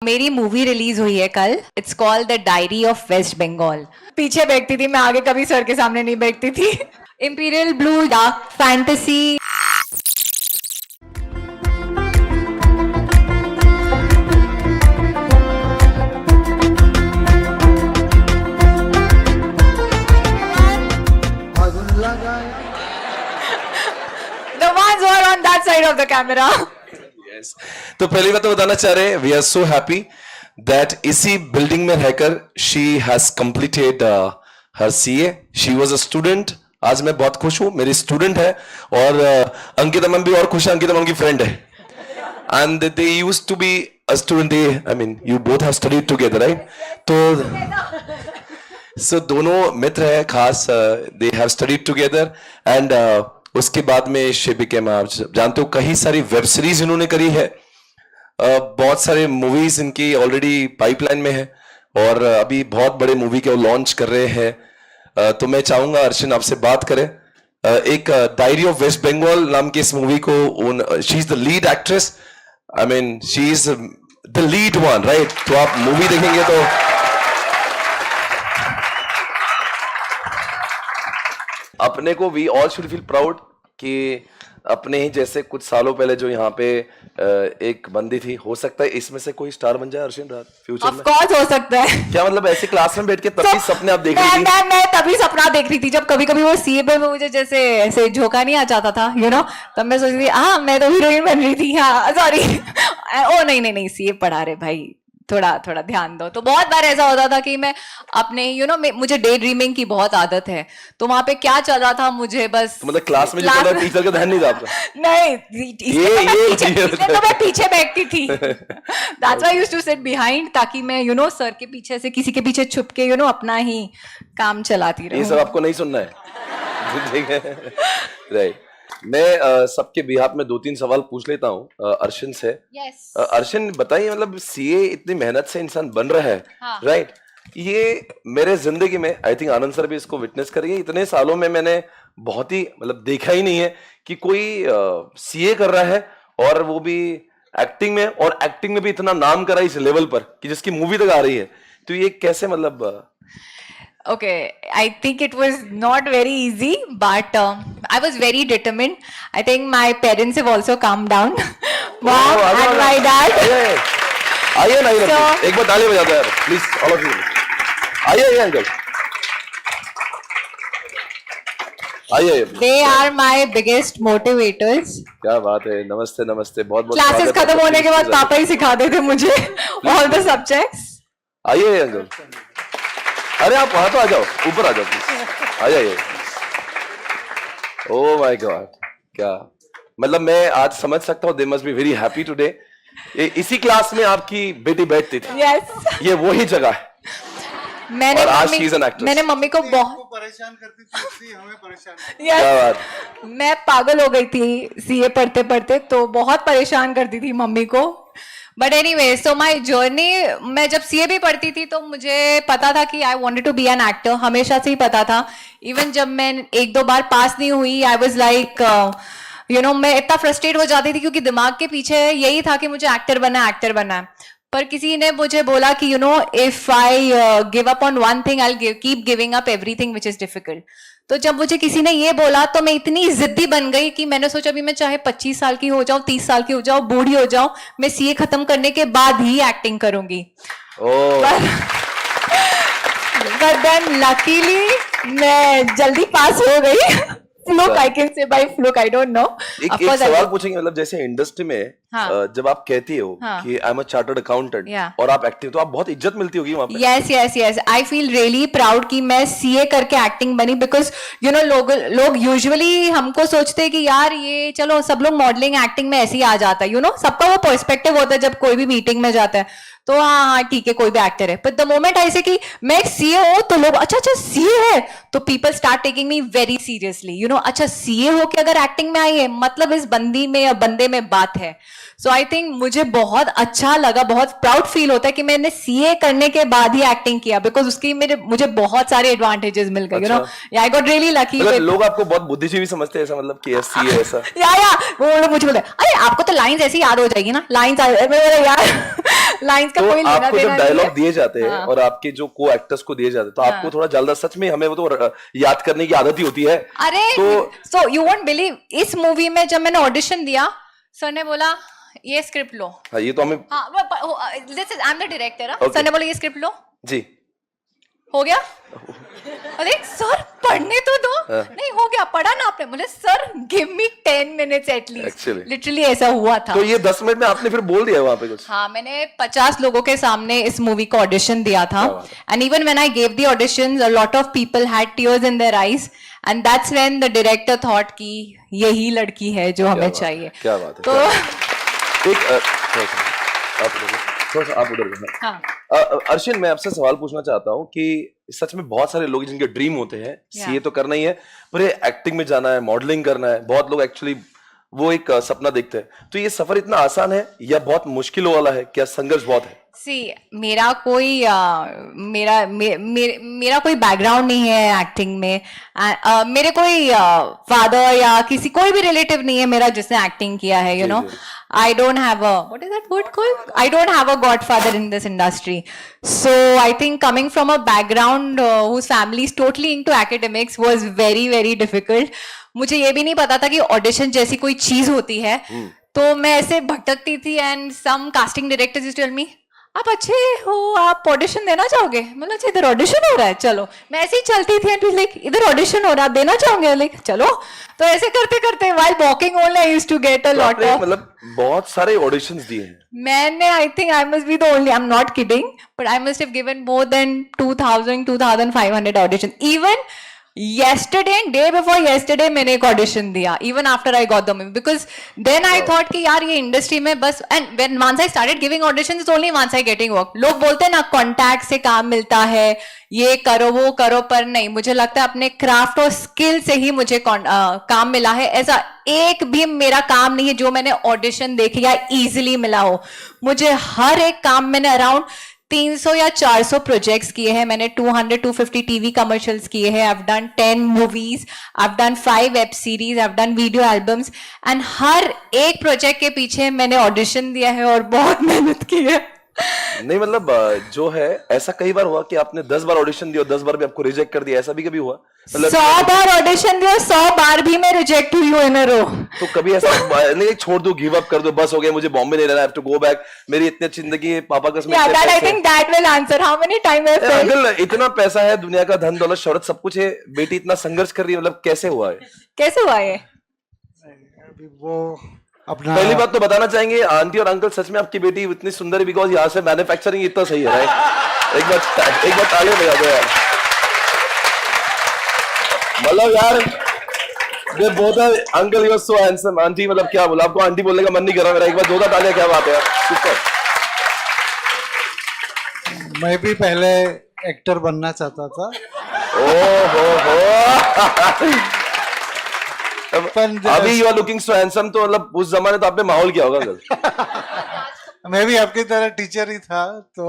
मेरी movie release हुई है कल. It's called the diary of West Bengal. पीछे बैठती थी मैं, आगे कभी सर के सामने नहीं बैठती थी. Imperial blue, dark fantasy. The ones who are on that side of the camera. Yes. तो पहली बात तो बताना चाह रहे हैं we are so happy that इसी बिल्डिंग में रहकर she has completed her CA. She was a student. आज मैं बहुत खुश हूं, मेरी स्टूडेंट है. और अंकिता मैम भी और खुश है, अंकिता मैम की फ्रेंड है. And they used to be a student. I mean you both have studied together, right? तो सो दोनों मित्र है खास. They have studied together and उसके बाद में शी बिकेम, आप जानते हो, कई सारी वेब सीरीज इन्होंने करी है. बहुत सारे मूवीज इनकी ऑलरेडी पाइपलाइन में है और अभी बहुत बड़े मूवी के वो लॉन्च कर रहे हैं. तो मैं चाहूंगा अर्शन आपसे बात करें. एक डायरी ऑफ वेस्ट बंगाल नाम की इस मूवी को, she is the lead actress. I mean she is the lead one, right? तो आप मूवी देखेंगे तो अपने को we all should feel proud कि अपने ही जैसे कुछ सालों पहले जो यहाँ पे एक बंदी थी, हो सकता है इसमें से कोई स्टार बन जाए अर्शिन रात फ्यूचर में. ऑफ कोर्स हो सकता है. क्या मतलब ऐसे क्लास में बैठ के तभी सपने आप देख रही थी? मैं तभी सपना देख रही थी जब कभी कभी वो सीए में मुझे जैसे ऐसे झोंका नहीं आ जाता था, तब मैं सोचती थी हाँ मैं तो हीरोइन बन रही थी. हाँ सॉरी. ओ नहीं सीए पढ़ा रहे भाई, थोड़ा ध्यान दो. तो बहुत बार ऐसा होता था कि मैं अपने मुझे डे ड्रीमिंग की बहुत आदत है. तो वहां पे क्या चल रहा था मुझे बस, तो मतलब क्लास में जो चल रहा है टीचर का ध्यान नहीं था आपका? नहीं, इसलिए तो मैं पीछे बैठती थी. That's why I used to sit behind, ताकि मैं सर के पीछे से किसी के पीछे छुप के अपना ही काम चलाती रहूं. ये सब आपको नहीं सुनना है. ठीक है, राइट. मैं सबके बिहाफ में 2-3 सवाल पूछ लेता हूँ अर्शन से. yes. अर्शन बताइए, मतलब सीए इतनी मेहनत से इंसान बन रहा है, राइट? ये मेरे जिंदगी में, आई थिंक आनंद सर भी इसको विटनेस करिए, इतने सालों में मैंने बहुत ही मतलब देखा ही नहीं है कि कोई सीए कर रहा है और वो भी एक्टिंग में, और एक्टिंग में भी इतना नाम करा इस लेवल पर कि जिसकी मूवी तक आ रही है. तो ये कैसे, मतलब Okay, I think it was not very easy, but I was very determined. I think my parents have also calmed down. Mom and my dad. आइए ना, एक बार ताली बजा दो यार प्लीज, ऑल ऑफ यू. आइए अंकल, आइए. They are my biggest motivators. क्या बात है. नमस्ते नमस्ते, बहुत बहुत क्लासेस खत्म होने के बाद पापा ही सिखाते थे मुझे all the subjects. आइए अंकल. अरे आप वहां तो आ जाओ, ऊपर आ जाओ प्लीज, आ जाइए. ओह माय गॉड, क्या मतलब मैं आज समझ सकता हूँ. They must be very happy today. इसी क्लास में आपकी बेटी बैठती थी. Yes. ये वही जगह है. मैंने मम्मी को बहुत परेशान करती थी, हमें परेशान. yes. मैं पागल हो गई थी सीए पढ़ते पढ़ते, तो बहुत परेशान करती थी मम्मी को. But anyway, so my journey, मैं जब सीए भी पढ़ती थी तो मुझे पता था कि I wanted to be an actor. हमेशा से ही पता था. इवन जब मैं 1-2 बार पास नहीं हुई, आई वाज लाइक मैं इतना फ्रस्ट्रेट हो जाती थी, क्योंकि दिमाग के पीछे यही था कि मुझे एक्टर बनना है. पर किसी ने मुझे बोला कि if I give up on one thing, I keep giving up everything which is difficult. तो जब मुझे किसी ने ये बोला तो मैं इतनी जिद्दी बन गई कि मैंने सोचा भी मैं चाहे 25 साल की हो जाऊं, 30 साल की हो जाऊं, बूढ़ी हो जाऊं, मैं सीए खत्म करने के बाद ही एक्टिंग करूंगी. बट देन लकीली मैं जल्दी पास हो गई. Fluke, I can say by fluke, I don't know. एक सवाल पूछेंगे, मतलब जैसे इंडस्ट्री में जब आप कहती हो कि I am a chartered accountant और आप एक्टिंग, तो आप बहुत इज्जत मिलती होगी वहां पे. Yes. I feel really proud कि मैं सीए करके एक्टिंग बनी, बिकॉज लोग यूजुअली हमको सोचते हैं कि यार ये चलो सब लोग मॉडलिंग एक्टिंग में ऐसे ही आ जाता है. सबका वो पर्सपेक्टिव होता है जब कोई भी मीटिंग में जाता है, तो हाँ ठीक है कोई भी एक्टर है. बट द मोमेंट ऐसे कि मैं एक सीए हूं तो लोग अच्छा सीए है, तो people start taking me very seriously. अच्छा सीए हो के अगर एक्टिंग में आई है, मतलब इस बंदी में या बंदे में बात है. सो आई थिंक मुझे बहुत अच्छा लगा, बहुत प्राउड फील होता है कि मैंने सीए करने के बाद ही एक्टिंग किया, बिकॉज उसकी मुझे बहुत सारे एडवांटेजेस मिल गए, you know, I got really lucky. मतलब लोग आपको बहुत बुद्धिजीवी समझते हैं, ऐसा मतलब कि सीए ऐसा या वो लोग मुझे बोलते हैं, अरे आपको तो लाइंस ऐसी याद हो जाएगी ना, लाइंस यार लाइंस का तो कोई लेना आपको देना जब नहीं है। डायलॉग दिए जाते हैं और आपके जो को एक्टर्स को दिए जाते हैं, तो आपको थोड़ा जल्द सच में हमें वो तो याद करने की आदत ही होती है। अरे सो यू वोंट बिलीव, इस मूवी में जब मैंने ऑडिशन दिया, सर ने बोला ये स्क्रिप्ट लो। हाँ, ये तो हमें this is I am the director. Okay. Sir ने बोला ये स्क्रिप्ट लो, जी हो गया। अरे सर पढ़ने तो दो। नहीं हो गया, पढ़ा ना आपने? बोले sir give me 10 minutes at least. Actually. Literally ऐसा हुआ था। तो ये 10 मिनट में आपने फिर बोल दिया वहां पे कुछ? हाँ, मैंने 50 लोगों के सामने इस मूवी को ऑडिशन दिया था, and even when I gave the auditions a lot of people had tears in their eyes, and that's when the director thought कि यही लड़की है जो हमें चाहिए। क्या बात है। तो आप उधर हाँ, अर्शिन, मैं आपसे सवाल पूछना चाहता हूँ कि सच में बहुत सारे लोग जिनके ड्रीम होते हैं, सीए तो करना ही है, पर ये एक्टिंग में जाना है, मॉडलिंग करना है, बहुत लोग एक्चुअली वो एक सपना देखते हैं। तो ये सफर इतना आसान है या बहुत मुश्किल वाला है? क्या संघर्ष बहुत है? सी मेरा कोई मेरा कोई बैकग्राउंड नहीं है एक्टिंग में। मेरे कोई फादर या किसी कोई भी रिलेटिव नहीं है मेरा जिसने एक्टिंग किया है, you know. I don't have a, what is that word called? I don't have a godfather in this industry. So I think coming from a background whose family is totally into academics was very, very difficult. मुझे ये भी नहीं पता था कि audition जैसी कोई चीज होती है। तो मैं ऐसे भटकती थी, and some casting directors used to tell me, आप अच्छे हो, आप ऑडिशन देना चाहोगे? मतलब अच्छा इधर ऑडिशन हो रहा है, चलो। मैं ऐसे ही चलती थी, एंड लाइक इधर ऑडिशन हो रहा है, आप देना चाहोगे? लाइक चलो। तो ऐसे करते करते while walking only I used to get a lot of, मतलब बहुत सारे ऑडिशंस दिए हैं मैंने। I think I must be the only, I am not kidding, but I must have given more than 2500 audition. Even yesterday and day before yesterday मैंने एक audition दिया, even after I got the movie, because then I thought कि यार ये industry में बस, and when once I started giving auditions it's only once I getting work. लोग बोलते हैं ना कॉन्टैक्ट से काम मिलता है, ये करो वो करो, पर नहीं, मुझे लगता है अपने क्राफ्ट और स्किल से ही मुझे काम मिला है। ऐसा एक भी मेरा काम नहीं है जो मैंने ऑडिशन देखे या इजीली मिला हो। मुझे हर एक काम मैंने अराउंड 300 या 400 प्रोजेक्ट्स किए हैं मैंने, 200-250 टीवी कमर्शियल्स किए हैं, I've done 10 movies, I've done 5 web series, I've done video albums, and हर एक प्रोजेक्ट के पीछे मैंने ऑडिशन दिया है और बहुत मेहनत की है। नहीं मतलब जो है, ऐसा कई बार हुआ कि आपने 10 बार ऑडिशन दिया और 10 बार भी आपको रिजेक्ट कर दिया, ऐसा भी कभी हुआ? मतलब 100 बार ऑडिशन दिया, 100 बार भी मैं रिजेक्ट हुई हूँ इन अ रो। तो कभी ऐसा नहीं छोड़ दो, गिव अप कर दो, बस हो गया, मुझे बॉम्बे नहीं रहना, I have to go back, मेरी इतनी अच्छी जिंदगी है, पापा का Yeah, that I think that will answer how many time I felt. Uncle इतना पैसा है, दुनिया का धन दौलत शोहरत सब कुछ है, बेटी इतना संघर्ष कर रही है, मतलब कैसे हुआ है? कैसे हुआ ये? अभी वो अपना पहली बात तो बताना चाहेंगे आंटी और अंकल, सच में आपकी बेटी इतनी सुंदर है बिकॉज यहाँ से मैन्युफैक्चरिंग इतना सही है, राइट? एक बार ताली बजा दो यार। मतलब यार ये बहुत है, uncle you are so handsome, aunty मतलब क्या बोला, आपको आंटी बोलने का मन नहीं कर रहा मेरा, एक बार जोरदार तालियां, क्या बात है यार, सुपर। मैं भी पहले एक्टर बनना चाहता था, अभी you are looking so handsome, तो मतलब उस जमाने तो आप पे माहौल क्या होगा अंकल? मैं भी आपकी तरह टीचर ही था, तो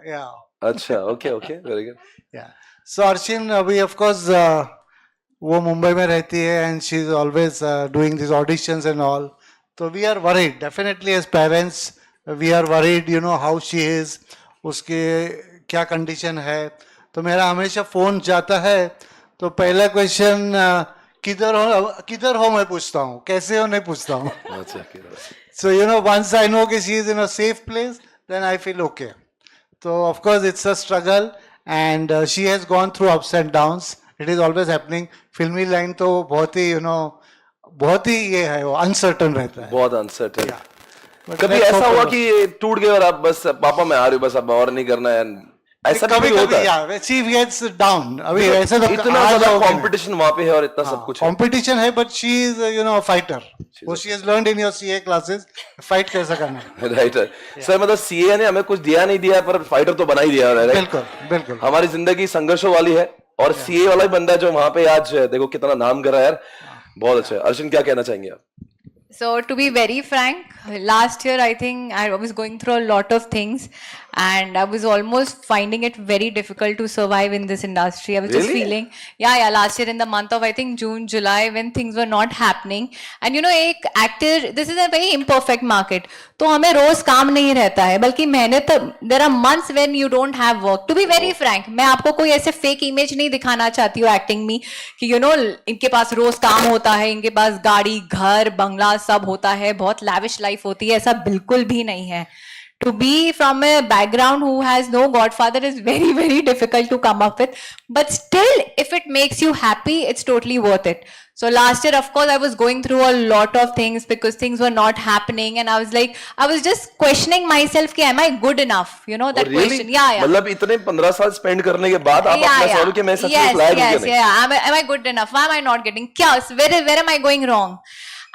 या अच्छा, ओके ओके, वेरी गुड। या सो अर्शिन अभी ऑफ कोर्स वो मुंबई में रहती है, and she is always doing this auditions and all, तो we are worried definitely as parents, we are worried, you know how she is, उसके क्या कंडीशन है। तो मेरा हमेशा फोन जाता है तो पहला क्वेश्चन किधर हो मैं पूछता हूँ, कैसे हो नहीं पूछता हूँ। So you know, once I know that she is in a safe place, then I feel okay. So of course it's a struggle, and she has gone through ups and downs. It is always happening. फिल्मी line तो बहुत ही बहुत ही ये है, वो uncertain रहता है, बहुत अनसर्टन। But कभी let's ऐसा hope हुआ for कि ये टूट गए और आप बस पापा मैं आ रही हूँ, बस अब और नहीं करना है, ऐसा कभी भी होता कभी है? या she gets down. अभी ऐसे तो इतना ज्यादा कंपटीशन वहां पे है और इतना सब कुछ है। कंपटीशन है, but she is a fighter. वो she has learned in your CA classes fight कैसा करना है। राइट सर, मतलब सीए ने हमें कुछ दिया नहीं दिया, पर फाइटर तो बना ही दिया है, बिल्कुल बिल्कुल। हमारी जिंदगी संघर्षों वाली है, और सीए वाला ही बंदा है जो वहां पे आज देखो कितना नाम कर रहा है यार, बहुत अच्छा है। अर्जुन क्या कहना चाहेंगे आप? So to be very frank, last year I think I was going through a lot of things and I was almost finding it very difficult to survive in this industry. I was just Really? feeling, yeah, last year in the month of I think June, July when things were not happening. And you know, एक actor, this is a very imperfect market. तो हमें रोज काम नहीं रहता है बल्कि मेहनत there are months when you don't have work. To be very frank, मैं आपको कोई ऐसे fake image नहीं दिखाना चाहती हूँ acting में कि you know इनके पास रोज काम होता है, इनके पास गाड़ी, घर, बंगला सब होता है, बहुत lavish life होती है, ऐसा बिल्कुल भी नहीं है. To be from a background who has no godfather is very, very difficult to come up with. But still, if it makes you happy, it's totally worth it. So last year, of course, I was going through a lot of things because things were not happening. And I was like, I was just questioning myself, ki, am I good enough? You know, that Really? question. Yeah. मतलब इतने 15 साल spend करने के बाद आप अपना सवाल कि मैं सच में Yes, लायक हूं yes, क्या नहीं? yeah. Am I good enough? Why am I not getting? क्या? Where am I going wrong?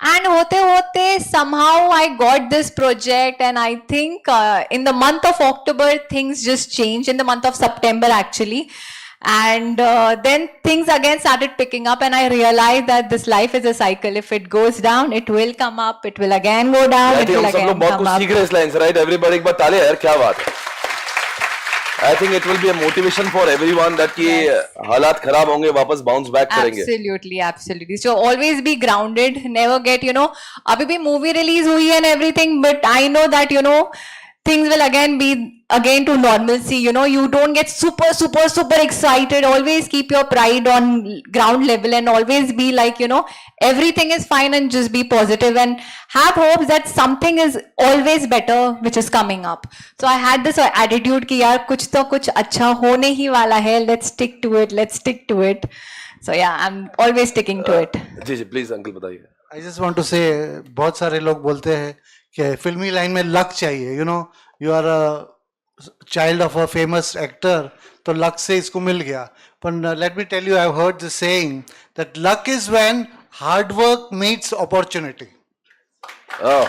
And hote somehow I got this project and I think in the month of October things just changed, in the month of September actually. And then things again started picking up and I realized that this life is a cycle. If it goes down, it will come up. It will again go down. I It think will हम सब again लोग बहुत come कुछ up. सीख रहे हैं इस line से, राइट? एवरीबॉडी एक बार ताली यार, क्या बात है. I think it will be a motivation for everyone that कि हालात खराब होंगे वापस bounce back करेंगे. Absolutely, absolutely. So always be grounded. Never get, you know, अभी भी movie release हुई है and everything, but I know that, you know, things will again be to normalcy. You know, you don't get super excited. Always keep your pride on ground level and always be like, you know, everything is fine and just be positive and have hopes that something is always better which is coming up. So I had this attitude कि यार कुछ तो कुछ अच्छा होने ही वाला है. Let's stick to it. So yeah, I'm always sticking to it. जी जी प्लीज अंकल बताइए. I just want to say, बहुत सारे लोग बोलते हैं कि फिल्मी लाइन में लक चाहिए. You know, you are a child of a famous actor, तो luck से इसको मिल गया. But let me tell you, I've heard the saying that luck is when hard work meets opportunity. Oh,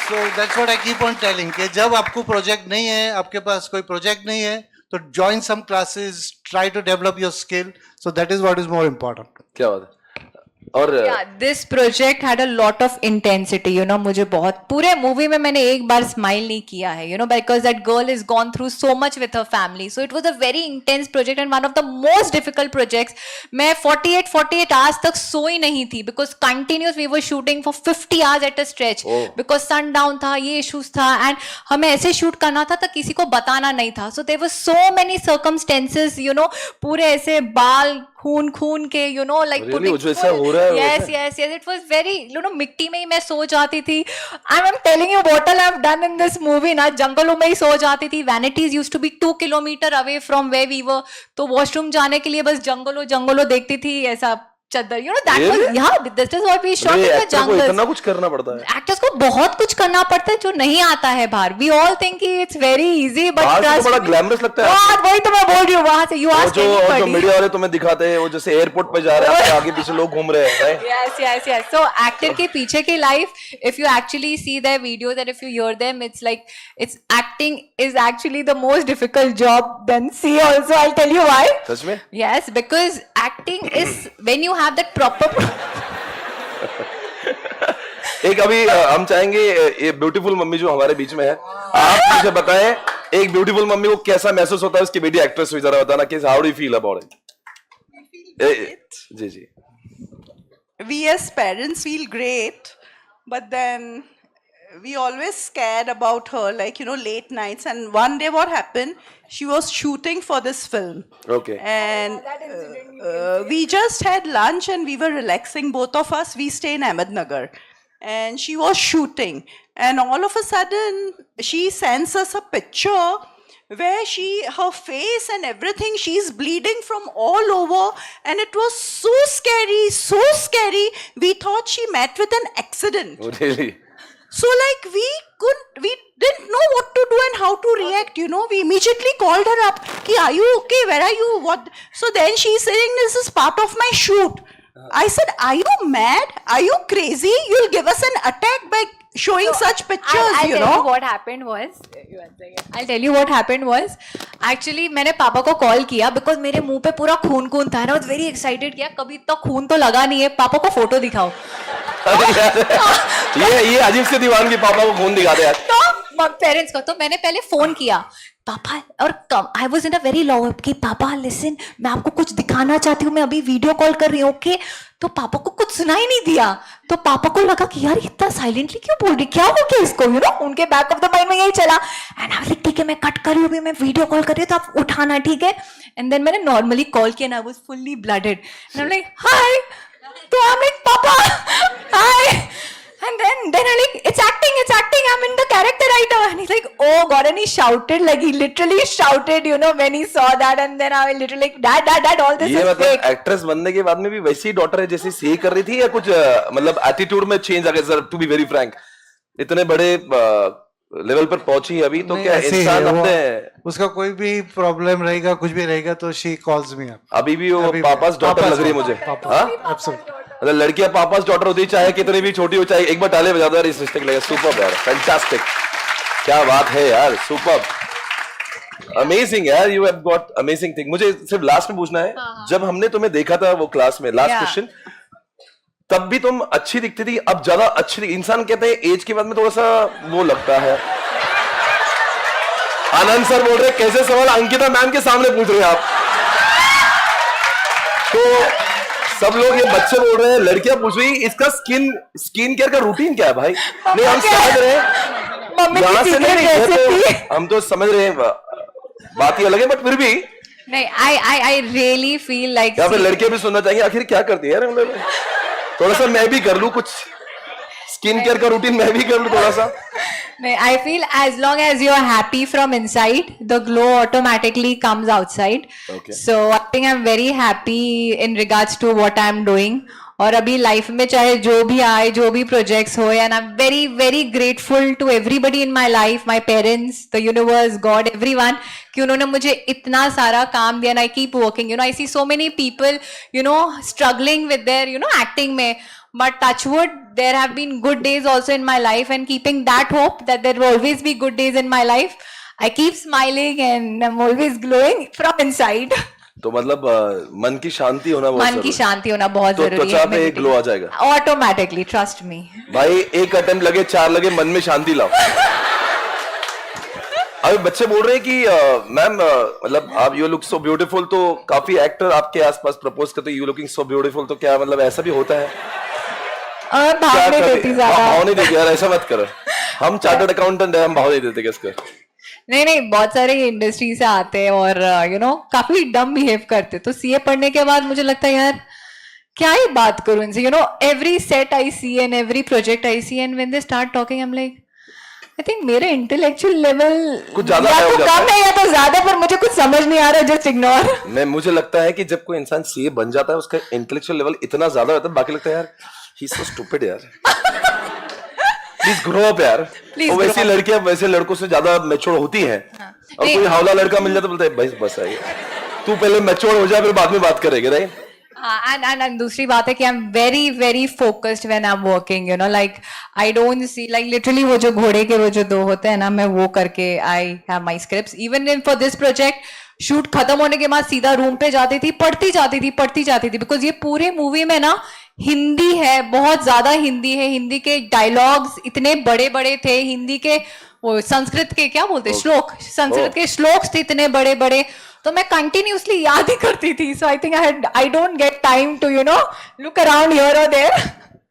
So that's what I keep on telling कि जब आपको project नहीं है, आपके पास कोई प्रोजेक्ट नहीं है, तो join some classes, try to develop your skill. So that is what is more important. क्या बात है. और Yeah, this project had a lot of intensity, you know, मुझे बहुत पूरे मूवी में मैंने एक बार स्माइल नहीं किया है, you know, because that girl has gone through so much with her family. So it was a very intense project and one of the most difficult projects. मैं 48 hours तक सोई नहीं थी because continuous we were shooting for 50 hours at a stretch. Oh. Because sundown था, ये issues था and हमें ऐसे shoot करना था तो किसी को बताना नहीं था. So there were so many circumstances, you know, पूरे ऐसे बाल खून के, you know, like Really? putting मुझे ऐसा full- हो रहा है yes, वैसे? yes, it was very, you know, मिट्टी में ही मैं सो जाती थी. I'm telling you what all I've done in this movie ना, जंगलों में ही सो जाती थी. Vanities used to be 2 kilometers away from where we were. तो वॉशरूम जाने के लिए बस जंगलों देखती थी ऐसा चद्दर. You know, that was, Really? yeah, this is what we shot in the actor को इतना jungles. कुछ करना पड़ता है. एक्टर्स को बहुत कुछ करना पड़ता है जो नहीं आता है बाहर. We all think कि it's very easy, but बाहर से तो trust बड़ा me. ग्लैमरस लगता है. हाँ, वही तो मैं बोल रही हूँ. वहां से you और ask जो anybody. मीडिया वाले तुम्हें दिखाते हैं वो जैसे एयरपोर्ट पे जा रहे हैं, आगे पीछे लोग घूम रहे हैं, right? Yes. So actor के पीछे की life, if you actually see their videos and if you hear them, it's like acting is actually the most difficult job than see also. I'll tell you why. सच में? Yes, because acting is when you have that proper. एक अभी हम चाहेंगे ये beautiful mummy जो हमारे बीच में है, आप मुझे बताएं एक ब्यूटीफुल मम्मी को कैसा महसूस होता है उसकी बेटी एक्ट्रेस हुई, जरा बताना कि how do you feel about it. जी. We as parents feel great, but then we always scared about her, like, you know, late nights. And one day what happened, she was shooting for this film. Okay. And we just had lunch and we were relaxing, both of us. We stay in Ahmednagar. And she was shooting. And all of a sudden, she sends us a picture where her face and everything, she's bleeding from all over. And it was so scary. We thought she met with an accident. Oh, really? So like we didn't know what to do and how to react, you know. We immediately called her up, ki, are you okay? Where are you? What? So then she's saying, this is part of my shoot. I said, are you mad? Are you crazy? You'll give us an attack by showing such pictures, I'll you tell know. you what happened was, I'll tell you what happened was, actually मैंने पापा को call किया because मेरे मुंह पे पूरा खून खून था ना, वेरी एक्साइटेड किया, कभी इतना खून तो लगा नहीं है, पापा को फोटो दिखाओ. ये अजीब से दीवानगी, पापा को खून दिखा दे यार. तो पेरेंट्स को तो मैंने पहले फोन किया पापा, और I was in a very low कि पापा लिसन, मैं आपको कुछ दिखाना चाहती हूँ, मैं अभी वीडियो कॉल कर रही हूँ, ओके. तो पापा को कुछ सुनाई नहीं दिया, तो पापा को लगा कि यार इतना साइलेंटली क्यों बोल रही, क्या हो गया इसको, यू नो, उनके बैक ऑफ द माइंड में यही चला. एंड आई ठीक है मैं कट कर रही हूँ, अभी मैं वीडियो कॉल कर रही हूँ, तो आप उठाना, ठीक है. एंड देन मैंने नॉर्मली कॉल किया, I was fully blooded, and I am like हाय, तो आई एम लाइक पापा हाय. And then I'm like, it's acting, I'm in the character right now. And he's like, oh God, and he shouted, like he literally shouted, you know, when he saw that. And then I was literally like, dad, all this ये is मतलब fake. Actress बनने के बाद में भी वैसी ही daughter है जैसी सी कर रही थी, या कुछ मतलब एटीट्यूड में चेंज आ गया? Sir to be very frank, इतने बड़े लेवल पर पहुंची अभी, तो नहीं, क्या ऐसे ही इंसान है, वो- अपने उसका कोई भी प्रॉब्लम रहेगा, कुछ भी रहेगा, तो शी कॉल्स मी अप. अभी भी वो पापास डॉटर लग रही है मुझे. हाँ, एब्सोल्युटली. मतलब लड़कियां पापास डॉटर होती, चाहे कितनी भी छोटी हो, चाहे एक बार ताली बजा दो यार, इस रिश्ते के लिए सुपर्ब यार, फैंटास्टिक, क्या बात है यार, सुपर्ब, अमेजिंग यार, you have got amazing thing. मुझे सिर्फ लास्ट में पूछना है, जब हमने तुम्हें देखा था वो क्लास में, लास्ट Yeah. क्वेश्चन, तब भी तुम अच्छी दिखती थी, अब ज्यादा अच्छी दिख, इंसान कहते हैं एज के बाद में थोड़ा सा वो लगता है. आनंद सर बोल रहे कैसे सवाल अंकिता मैम के सामने पूछ रहे हैं आप, तो सब लोग ये बच्चे बोल रहे हैं, लड़कियां पूछ रही इसका स्किन केयर का रूटीन क्या है भाई. नहीं हम समझ रहे हैं, मम्मी यहाँ की से नहीं, secret नहीं, recipe. हम तो समझ रहे हैं, बात ही अलग है, बट फिर भी नहीं, I really feel like, यहाँ पे लड़के भी सुनना चाहेंगे आखिर क्या करती है यार, मतलब थोड़ा सा मैं भी कर लूं कुछ स्किन केयर का रूटीन, मैं भी कर लूं थोड़ा सा. नहीं, I feel as long as you're happy from inside, the glow automatically comes outside. Okay. So I think I'm very happy in regards to what I'm doing. और अभी लाइफ में चाहे जो भी आए, जो भी प्रोजेक्ट्स हो, and I am very very grateful to everybody in my life, my parents, the universe, God, everyone, कि उन्होंने मुझे इतना सारा काम दिया. And I keep working, you know, I see so many people, you know, struggling with their, you know, acting में. But touch wood, there have been good days also in my life, and keeping that hope that there will always be good days in my life, I keep smiling and I'm always glowing from inside. तो मतलब मन की शांति होना बहुत मन जरूरी की है. शांति होना बहुत तो जरूरी त्वचा है. पे एक ग्लो आ जाएगा ऑटोमेटिकली, ट्रस्ट मी भाई. एक अटेम्प्ट लगे, 4 लगे, मन में शांति लाओ. अभी बच्चे बोल रहे हैं कि मैम मतलब आप यू लुक सो ब्यूटीफुल, तो काफी एक्टर आपके आसपास प्रपोज करते यू लुकिंग सो ब्यूटीफुल, तो क्या मतलब ऐसा भी होता है? और भाव क्या नहीं कभी- देती भाव ज्यादा. नहीं देते यार, ऐसा मत करो. हम चार्टर्ड अकाउंटेंट है, हम भाव नहीं देते किसको. नहीं, बहुत सारे इंडस्ट्री से आते हैं और यू नो काफी डम बिहेव करते. तो सीए पढ़ने के बाद मुझे लगता है यार क्या ही बात करूं इनसे, you know, every set I see and every project I see, and when they start talking I am like, I think मेरे इंटेलेक्चुअल लेवल कुछ ज्यादा या high हो तो जाता कम है या तो ज्यादा, पर मुझे कुछ समझ नहीं आ रहा, जस्ट इग्नोर. मुझे लगता है कि जब कोई इंसान सीए बन जाता है, उसका इंटेलेक्चुअल लेवल इतना ज्यादा होता है, बाकी लगता है यार ही इज सो स्टूपिड यार. प्लीज ग्रो अप यार. Please और grow वैसी up. लड़कियां वैसे लड़कों से ज्यादा मैच्योर होती हैं. और नहीं. कोई हावला लड़का मिल जाता बोलता है बस बस है, तू पहले मैच्योर हो जाए फिर बाद में बात करेंगे. राइट. एंड दूसरी बात है कि आई am very very focused when I am working, you no, like I don't see, like literally वो जो घोड़े के वो जो 2 होते हैं ना, मैं वो करके I have my scripts. Even in for this project, shoot खत्म होने के बाद सीधा रूम पे जाती थी, पढ़ती जाती थी, बिकॉज ये पूरे मूवी में ना हिंदी है, बहुत ज्यादा हिंदी है. हिंदी के डायलॉग्स इतने बड़े बड़े थे, हिंदी के वो संस्कृत के क्या बोलते श्लोक, संस्कृत के श्लोक्स थे इतने बड़े बड़े, तो मैं कंटिन्यूसली याद ही करती थी. So I think I don't get time to, you know, look around here और there.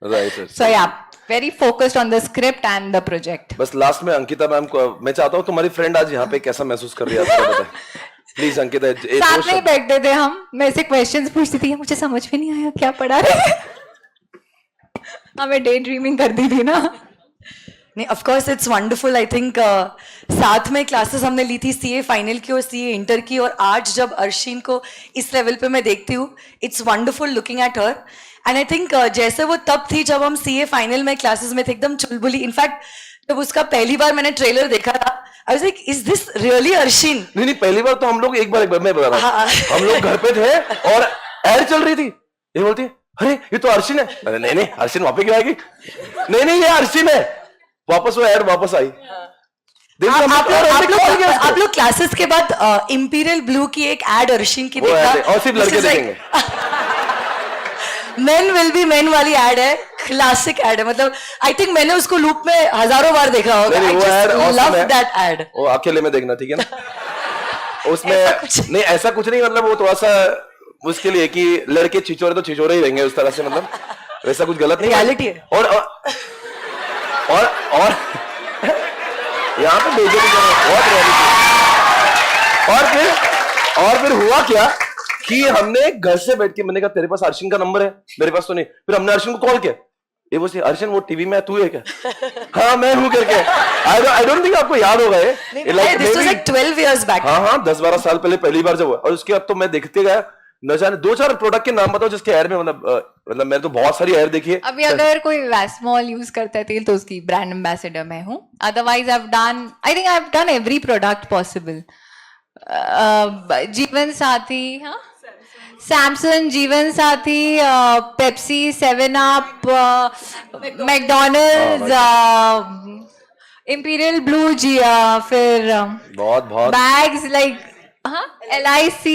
Right. So yeah, very focused on the script and the project. बस लास्ट में अंकिता मैम को मैं चाहता हूँ, तुम्हारी फ्रेंड आज यहाँ पे कैसा महसूस कर रही है आपको बताएं. प्लीज अंकिता, एक साथ दो में ही शब्द. बैठते थे हम, मैं से क्वेश्चंस पूछती थी, मुझे समझ में नहीं आया क्या पढ़ा रहे. हमें डे ड्रीमिंग करती थी ना. नहीं, of course it's wonderful. I think साथ में क्लासेस हमने ली थी, सीए फाइनल की और सीए इंटर की, और आज जब अर्शिन को इस लेवल पे मैं देखती हूँ, it's wonderful looking at her. And I think जैसे वो तब थी जब हम सीए फाइनल में क्लासेस में थे, एकदम चुलबुली. इनफैक्ट जब उसका पहली बार मैंने ट्रेलर देखा था, I was like, is this really Arshin? नहीं पहली बार तो हम लोग एक बार मैं बता रहा हूँ, हाँ. हम लोग घर पे थे और एड चल रही थी, ये बोलती है अरे ये तो अर्शिन है। अरे नहीं नहीं, अर्शिन वहां पे क्यों आएगी? नहीं नहीं, ये अर्शिन है। वापस वो ऐड वापस आई। देखो, हमने call किया उसको। आप लोग क्लासेस के बाद इंपीरियल ब्लू की एक एड अर्शिन की वो देखना, ad है, और सिर्फ This लड़के is like- देखेंगे। मेन विल बी मेन वाली एड है, क्लासिक एड है, मतलब आई थिंक मैंने उसको लूप में हजारों बार देखा होगा। नहीं, आई वो ad जस्ट awesome लव है। That ad. वो अकेले में देखना, ठीक है ना? उसमें ऐसा कुछ- नहीं, ऐसा कुछ नहीं, मतलब वो थोड़ा सा उसके लिए कि लड़के छिछोरे तो छिछोरे ही रहेंगे, उस तरह से, मतलब वैसा कुछ गलत नहीं। Reality है। और यहाँ पे बेइज्जती कर रहे हैं, बहुत reality। और फिर हुआ क्या कि हमने घर से बैठ के, मैंने कहा तेरे पास अर्शिन का नंबर है? मेरे पास तो नहीं। फिर हमने अर्शिन को कॉल किया। ये बोलती, अर्शिन वो टीवी में है, तू है क्या? हाँ मैं हूँ करके। आई डोंट थिंक आपको याद होगा ये। This was like 12 years back. हाँ 10-12 साल पहले पहली बार जब हुआ। और उसके बाद तो मैं देखते गया, न जाने 2-4 प्रोडक्ट के नाम बताओ जिसके एड में, मतलब मैंने तो बहुत सारी एड देखी है। अभी अगर कोई वैस्मॉल यूज करता है तेल तो उसकी ब्रांड एम्बेसडर मैं हूँ। Otherwise I think I have done every product possible. Jeevansathi, हाँ, Samsung, Jeevansathi, Pepsi, 7 up, McDonald's, Imperial Blue, जी, फिर बहुत बैग्स लाइक, हाँ, LIC,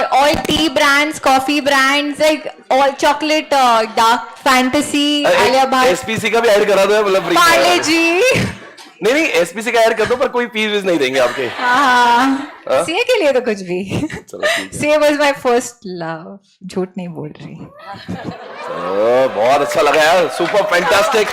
all tea brands, coffee brands, like all chocolate, dark fantasy, Alia Bhatt, SPC का भी add करा दो, मतलब free में। पार्ले जी। नहीं एसपीसी का ऐड कर दो, पर कोई फीस नहीं देंगे आपके। हाँ, सीए के लिए तो कुछ भी। चलो ठीक है। CA was my first love, झूठ नहीं बोल रही। बहुत अच्छा लगा यार, सुपर फैंटास्टिक।